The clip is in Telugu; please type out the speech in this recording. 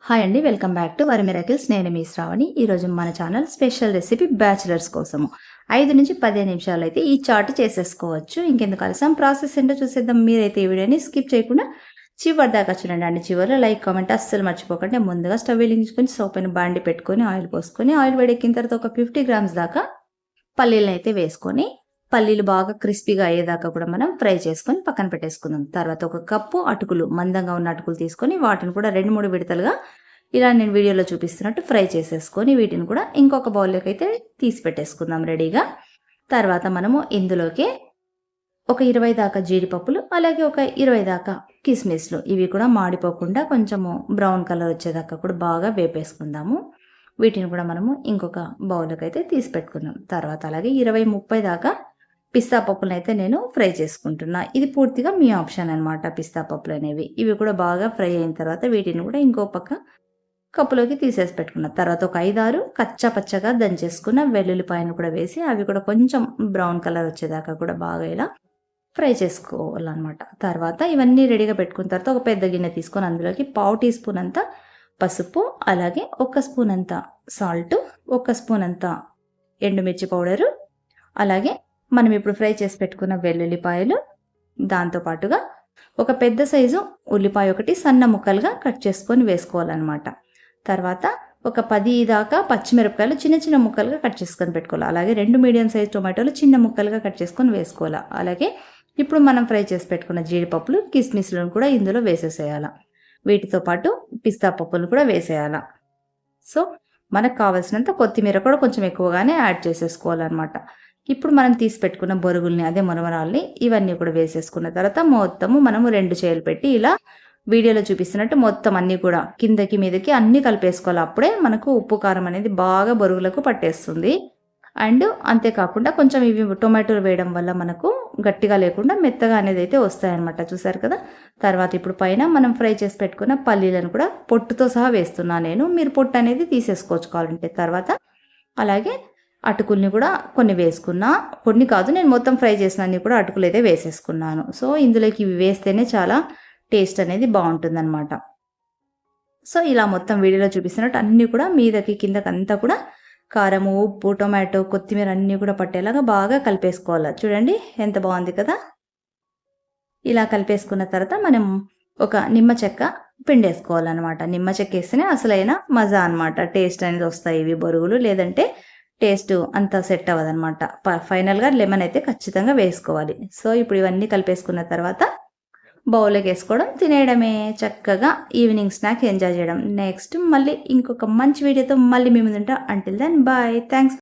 హాయ్ అండి, welcome back to worry miracles. నేను మీ శ్రావణి. ఈరోజు మన ఛానల్ స్పెషల్ రెసిపీ బ్యాచిలర్స్ కోసము 5 నుంచి 15 నిమిషాలు అయితే ఈ చాట్ చేసేసుకోవచ్చు. ఇంకెందుకు ఆలస్యం, ప్రాసెస్ ఏంటో చూసేద్దాం. మీరైతే ఈ వీడియోని స్కిప్ చేయకుండా చివరి దాకా చూడండి. అండి చివరిలో లైక్, కామెంట్ అస్సలు మర్చిపోకండి. ముందుగా స్టవ్ వెలిగించుకొని స్టవ్ పైన బాండి పెట్టుకొని ఆయిల్ పోసుకొని, ఆయిల్ వేడెక్కిన తర్వాత ఒక 50 గ్రామ్స్ దాకా పల్లీలను అయితే వేసుకొని, పల్లీలు బాగా క్రిస్పీగా అయ్యేదాకా కూడా మనం ఫ్రై చేసుకొని పక్కన పెట్టేసుకుందాం. తర్వాత ఒక కప్పు అటుకులు, మందంగా ఉన్న అటుకులు తీసుకొని వాటిని కూడా 2-3 విడతలుగా ఇలా నేను వీడియోలో చూపిస్తున్నట్టు ఫ్రై చేసేసుకొని వీటిని కూడా ఇంకొక బౌల్లోకి అయితే తీసి పెట్టేసుకుందాం రెడీగా. తర్వాత మనము ఇందులోకి ఒక 20 దాకా జీడిపప్పులు, అలాగే ఒక 20 దాకా కిస్మిస్లు, ఇవి కూడా మాడిపోకుండా కొంచెము బ్రౌన్ కలర్ వచ్చేదాకా కూడా బాగా వేపేసుకుందాము. వీటిని కూడా మనము ఇంకొక బౌల్లోకి అయితే తీసి పెట్టుకుందాం. తర్వాత అలాగే 20-30 దాకా పిస్తా పప్పులను అయితే నేను ఫ్రై చేసుకుంటున్నా. ఇది పూర్తిగా మీ ఆప్షన్ అనమాట. పిస్తా పప్పులు అనేవి ఇవి కూడా బాగా ఫ్రై అయిన తర్వాత వీటిని కూడా ఇంకో పక్క కప్పులోకి తీసేసి పెట్టుకున్న తర్వాత ఒక 5-6 కచ్చా పచ్చగా దంచేసుకున్న వెల్లుల్లిపాయను కూడా వేసి అవి కూడా కొంచెం బ్రౌన్ కలర్ వచ్చేదాకా కూడా బాగా ఇలా ఫ్రై చేసుకోవాలన్నమాట. తర్వాత ఇవన్నీ రెడీగా పెట్టుకున్న తర్వాత ఒక పెద్ద గిన్నె తీసుకొని అందులోకి 1/2 టీ స్పూన్ అంతా పసుపు, అలాగే 1 స్పూన్ అంత సాల్ట్, 1 స్పూన్ అంత ఎండుమిర్చి పౌడరు, అలాగే మనం ఇప్పుడు ఫ్రై చేసి పెట్టుకున్న వెల్లుల్లిపాయలు, దాంతోపాటుగా ఒక పెద్ద సైజు ఉల్లిపాయ ఒకటి సన్న ముక్కలుగా కట్ చేసుకొని వేసుకోవాలన్నమాట. తర్వాత ఒక 10 దాకా పచ్చిమిరపకాయలు చిన్న చిన్న ముక్కలుగా కట్ చేసుకొని పెట్టుకోవాలి. అలాగే 2 మీడియం సైజ్ టొమాటోలు చిన్న ముక్కలుగా కట్ చేసుకొని వేసుకోవాలి. అలాగే ఇప్పుడు మనం ఫ్రై చేసి పెట్టుకున్న జీడిపప్పులు, కిస్మిస్లను కూడా ఇందులో వేసేసేయాలి. వీటితో పాటు పిస్తా పప్పులు కూడా వేసేయాలి. సో మనకు కావాల్సినంత కొత్తిమీర కూడా కొంచెం ఎక్కువగానే యాడ్ చేసేసుకోవాలన్నమాట. ఇప్పుడు మనం తీసి పెట్టుకున్న బొరుగుల్ని, అదే మురమరాల్ని, ఇవన్నీ కూడా వేసేసుకున్న తర్వాత మొత్తము మనము 2 చేతులు పెట్టి ఇలా వీడియోలో చూపిస్తున్నట్టు మొత్తం అన్నీ కూడా కిందకి మీదకి అన్నీ కలిపేసుకోవాలి. అప్పుడే మనకు ఉప్పు కారం అనేది బాగా బొరుగులకు పట్టేస్తుంది. అండ్ అంతేకాకుండా కొంచెం ఇవి టొమాటోలు వేయడం వల్ల మనకు గట్టిగా లేకుండా మెత్తగా అనేది అయితే వస్తాయన్నమాట. చూసారు కదా. తర్వాత ఇప్పుడు పైన మనం ఫ్రై చేసి పెట్టుకున్న పల్లీలను కూడా పొట్టుతో సహా వేస్తున్నా నేను. మీరు పొట్టు అనేది తీసేసుకోవచ్చు కావాలంటే. తర్వాత అలాగే అటుకుల్ని కూడా కొన్ని వేసుకున్నా, కొన్ని కాదు నేను మొత్తం ఫ్రై చేసిన అన్ని కూడా అటుకులు అయితే వేసేసుకున్నాను. సో ఇందులోకి ఇవి వేస్తేనే చాలా టేస్ట్ అనేది బాగుంటుందన్నమాట. సో ఇలా మొత్తం వీడియోలో చూపిస్తున్నట్టు అన్నీ కూడా మీదకి కిందకి అంతా కూడా కారము, ఉప్పు, టొమాటో, కొత్తిమీర అన్నీ కూడా పట్టేలాగా బాగా కలిపేసుకోవాలి. చూడండి ఎంత బాగుంది కదా. ఇలా కలిపేసుకున్న తర్వాత మనం ఒక నిమ్మ చెక్క పిండేసుకోవాలన్నమాట. నిమ్మ చెక్క వేస్తేనే అసలైన మజా అనమాట. టేస్ట్ అనేది వస్తాయి ఇవి బొరుగులు, లేదంటే టేస్ట్ అంతా సెట్ అవ్వదన్నమాట. ఫైనల్గా లెమన్ అయితే ఖచ్చితంగా వేసుకోవాలి. సో ఇప్పుడు ఇవన్నీ కలిపేసుకున్న తర్వాత బౌల్లోకి వేసుకోవడం, తినేయడమే. చక్కగా ఈవినింగ్ స్నాక్ ఎంజాయ్ చేయడం. నెక్స్ట్ మళ్ళీ ఇంకొక మంచి వీడియోతో మళ్ళీ మీ ముందుంటా. Until then bye. థ్యాంక్స్.